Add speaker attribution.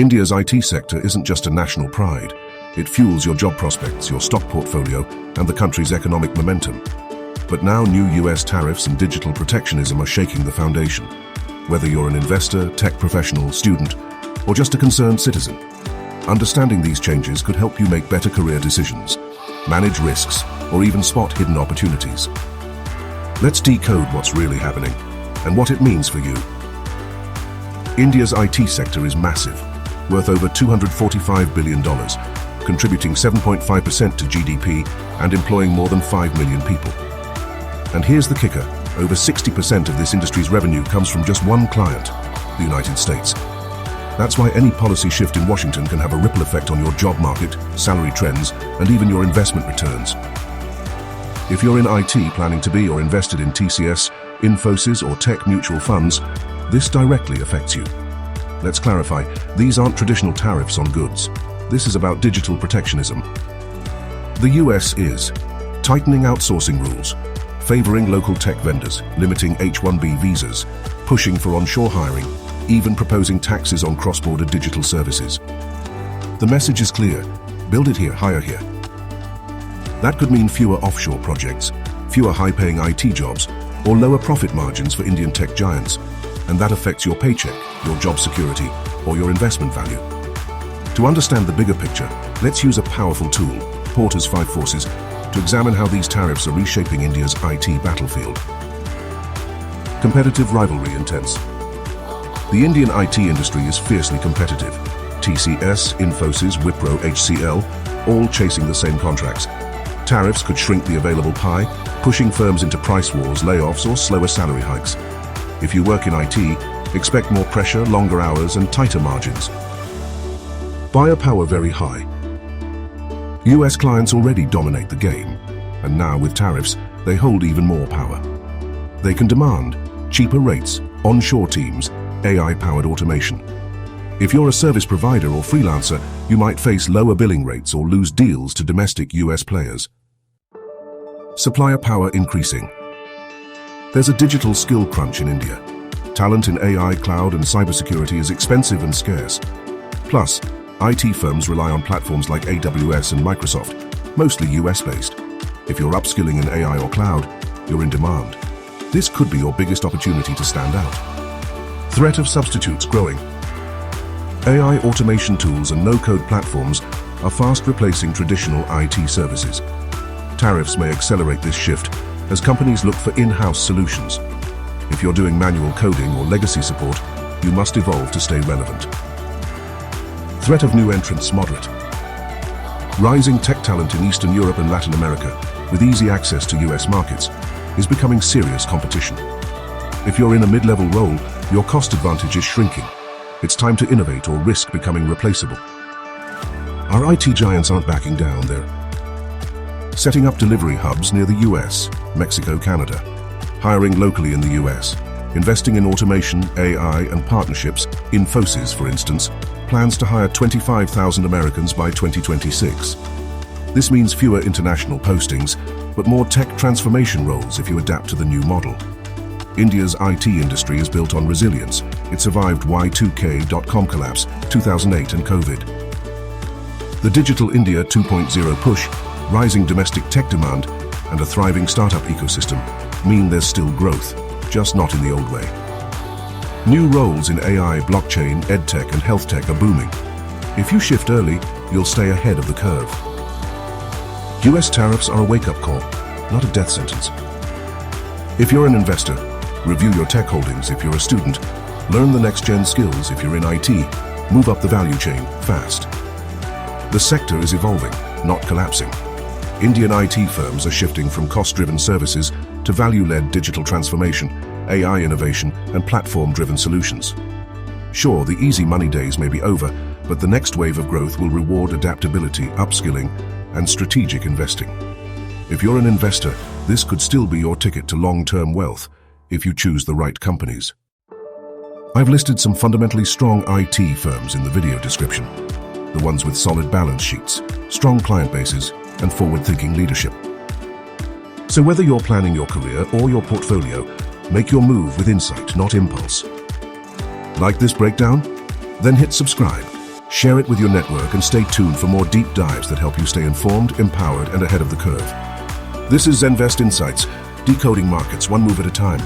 Speaker 1: India's IT sector isn't just a national pride. It fuels your job prospects, your stock portfolio, and the country's economic momentum. But now new US tariffs and digital protectionism are shaking the foundation. Whether you're an investor, tech professional, student, or just a concerned citizen, understanding these changes could help you make better career decisions, manage risks, or even spot hidden opportunities. Let's decode what's really happening and what it means for you. India's IT sector is massive, worth over $245 billion, contributing 7.5% to GDP and employing more than 5 million people. And here's the kicker, over 60% of this industry's revenue comes from just one client, the United States. That's why any policy shift in Washington can have a ripple effect on your job market, salary trends, and even your investment returns. If you're in IT planning to be or invested in TCS, Infosys, or tech mutual funds, this directly affects you. Let's clarify, these aren't traditional tariffs on goods. This is about digital protectionism. The US is tightening outsourcing rules, favoring local tech vendors, limiting H-1B visas, pushing for onshore hiring, even proposing taxes on cross-border digital services. The message is clear: build it here, hire here. That could mean fewer offshore projects, fewer high-paying IT jobs, or lower profit margins for Indian tech giants. And that affects your paycheck, your job security, or your investment value. To understand the bigger picture, let's use a powerful tool, Porter's 5 Forces, to examine how these tariffs are reshaping India's IT battlefield. Competitive rivalry intense. The Indian IT industry is fiercely competitive. TCS, Infosys, Wipro, HCL, all chasing the same contracts. Tariffs could shrink the available pie, pushing firms into price wars, layoffs, or slower salary hikes. If you work in IT, expect more pressure, longer hours, and tighter margins. Buyer power very high. US clients already dominate the game, and now with tariffs, they hold even more power. They can demand cheaper rates, onshore teams, AI-powered automation. If you're a service provider or freelancer, you might face lower billing rates or lose deals to domestic US players. Supplier power increasing. There's a digital skill crunch in India. Talent in AI, cloud, and cybersecurity is expensive and scarce. Plus, IT firms rely on platforms like AWS and Microsoft, mostly US-based. If you're upskilling in AI or cloud, you're in demand. This could be your biggest opportunity to stand out. Threat of substitutes growing. AI automation tools and no-code platforms are fast replacing traditional IT services. Tariffs may accelerate this shift as companies look for in-house solutions. If you're doing manual coding or legacy support, you must evolve to stay relevant. Threat of new entrants moderate. Rising tech talent in Eastern Europe and Latin America, with easy access to US markets, is becoming serious competition. If you're in a mid-level role, your cost advantage is shrinking. It's time to innovate or risk becoming replaceable. Our IT giants aren't backing down. They're setting up delivery hubs near the US, Mexico, Canada, hiring locally in the US, investing in automation, AI, and partnerships. Infosys, for instance, plans to hire 25,000 Americans by 2026. This means fewer international postings, but more tech transformation roles if you adapt to the new model. India's IT industry is built on resilience. It survived Y2K.com collapse, 2008, and COVID. The Digital India 2.0 push, rising domestic tech demand, and a thriving startup ecosystem mean there's still growth, just not in the old way. New roles in AI, blockchain, edtech, and health tech are booming. If you shift early, you'll stay ahead of the curve. US tariffs are a wake-up call, not a death sentence. If you're an investor, review your tech holdings. If you're a student, learn the next-gen skills. If you're in IT, move up the value chain fast. The sector is evolving, not collapsing. Indian IT firms are shifting from cost-driven services to value-led digital transformation, AI innovation, and platform-driven solutions. Sure, the easy money days may be over, but the next wave of growth will reward adaptability, upskilling, and strategic investing. If you're an investor, this could still be your ticket to long-term wealth if you choose the right companies. I've listed some fundamentally strong IT firms in the video description, the ones with solid balance sheets, strong client bases, and forward-thinking leadership. So whether you're planning your career or your portfolio, make your move with insight, not impulse. Like this breakdown? Then hit subscribe Share it with your network and stay tuned for more deep dives that help you stay informed, empowered, and ahead of the curve. This is Zenvest Insights, decoding markets one move at a time.